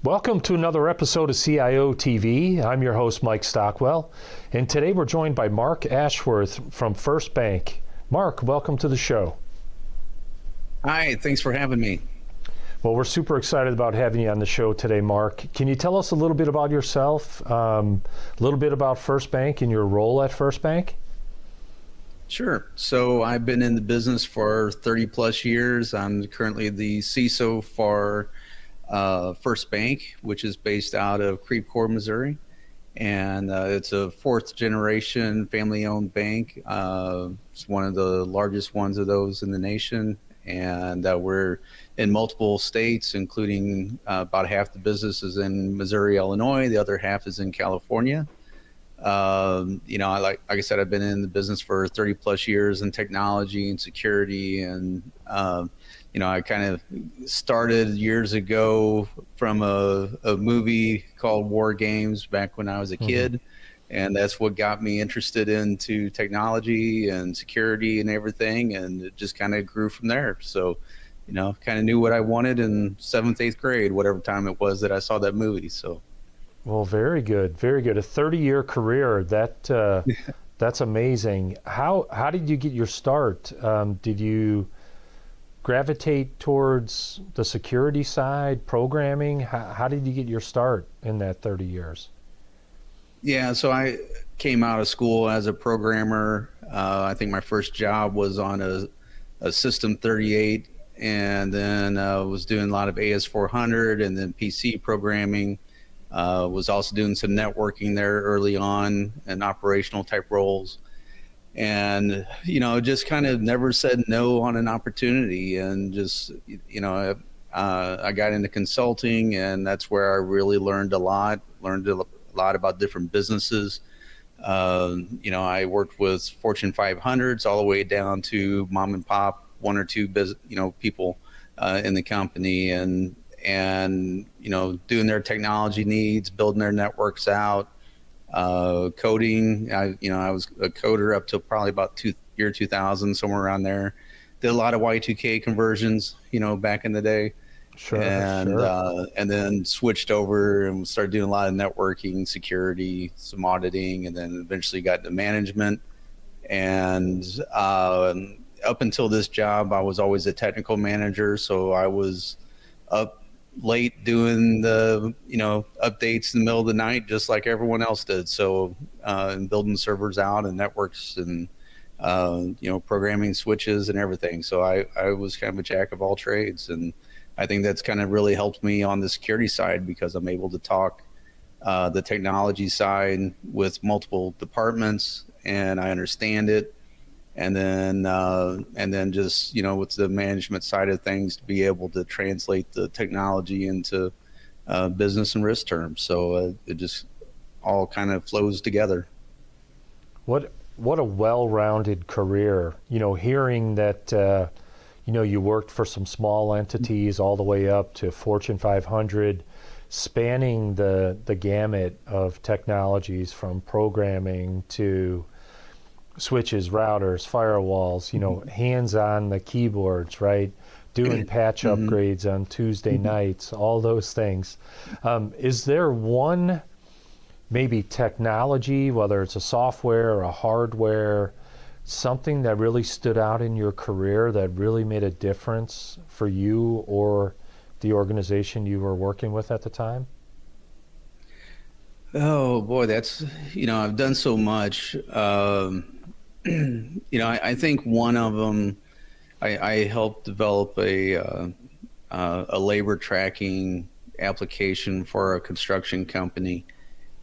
Welcome to another episode of CIOtv. I'm your host, Mike Stockwell, and today we're joined by Marc Ashworth from First Bank. Marc, welcome to the show. Hi, thanks for having me. Well, we're super excited about having you on the show today, Marc. Can you tell us a little bit about yourself, a little bit about First Bank and your role at First Bank? Sure. So I've been in the business for 30 plus years. I'm currently the CISO for First Bank, which is based out of Creve Coeur, Missouri. And it's a fourth generation family owned bank. It's one of the largest ones of those in the nation. And we're in multiple states, including about half the business is in Missouri, Illinois. The other half is in California. Like I said, I've been in the business for 30 plus years in technology and security. And, I kind of started years ago from a movie called War Games back when I was a kid. And that's what got me interested into technology and security and everything. And it just kind of grew from there. So, kind of knew what I wanted in 7th, 8th grade, whatever time it was that I saw that movie. So. Well, very good, very good. A 30-year career, that's amazing. How did you get your start? Did you gravitate towards the security side, programming? How did you get your start in that 30 years? Yeah, so I came out of school as a programmer. I think my first job was on a System 38, and then was doing a lot of AS400 and then PC programming. Was also doing some networking there early on and operational type roles. And, just kind of never said no on an opportunity. And just, I got into consulting, and that's where I really learned a lot about different businesses. I worked with Fortune 500s all the way down to mom and pop, one or two people in the company, and doing their technology needs, building their networks out, coding. I was a coder up to probably about year 2000, somewhere around there. Did a lot of Y2K conversions, back in the day. Sure. And then switched over and started doing a lot of networking, security, some auditing, and then eventually got into management. And up until this job, I was always a technical manager, so I was up late doing the updates in the middle of the night, just like everyone else did. So and building servers out and networks and programming switches and everything. So I was kind of a jack of all trades, and I think that's kind of really helped me on the security side, because I'm able to talk the technology side with multiple departments, and I understand it. And then just, with the management side of things, to be able to translate the technology into business and risk terms. So it just all kind of flows together. What a well-rounded career. Hearing that, you worked for some small entities all the way up to Fortune 500, spanning the gamut of technologies from programming to switches, routers, firewalls, hands on the keyboards, right? Doing patch upgrades on Tuesday nights, all those things. Is there one maybe technology, whether it's a software or a hardware, something that really stood out in your career that really made a difference for you or the organization you were working with at the time? Oh boy, that's, I've done so much. I think one of them, I helped develop a labor tracking application for a construction company.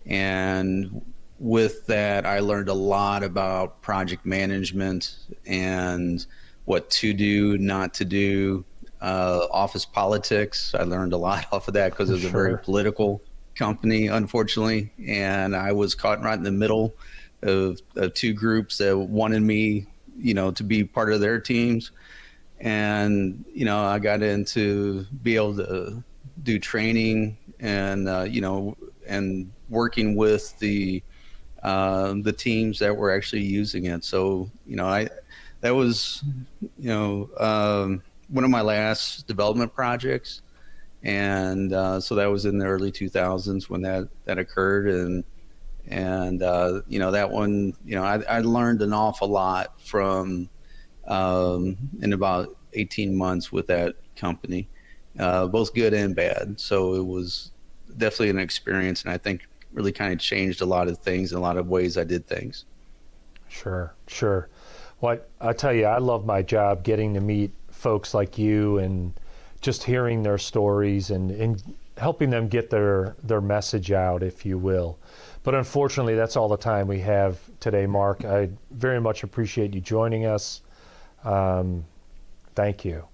And with that, I learned a lot about project management and what to do, not to do, office politics. I learned a lot off of that because it was a very political company, unfortunately. And I was caught right in the middle of two groups that wanted me, to be part of their teams. And, I got into be able to do training and, and working with the teams that were actually using it. So, that was, one of my last development projects. And so that was in the early 2000s when that occurred. And you know, that one, you know, I learned an awful lot from in about 18 months with that company, both good and bad. So it was definitely an experience, and I think really kind of changed a lot of things in a lot of ways I did things. Sure, sure. Well, I tell you, I love my job getting to meet folks like you and just hearing their stories and helping them get their message out, if you will. But unfortunately, that's all the time we have today, Mark. I very much appreciate you joining us. Thank you.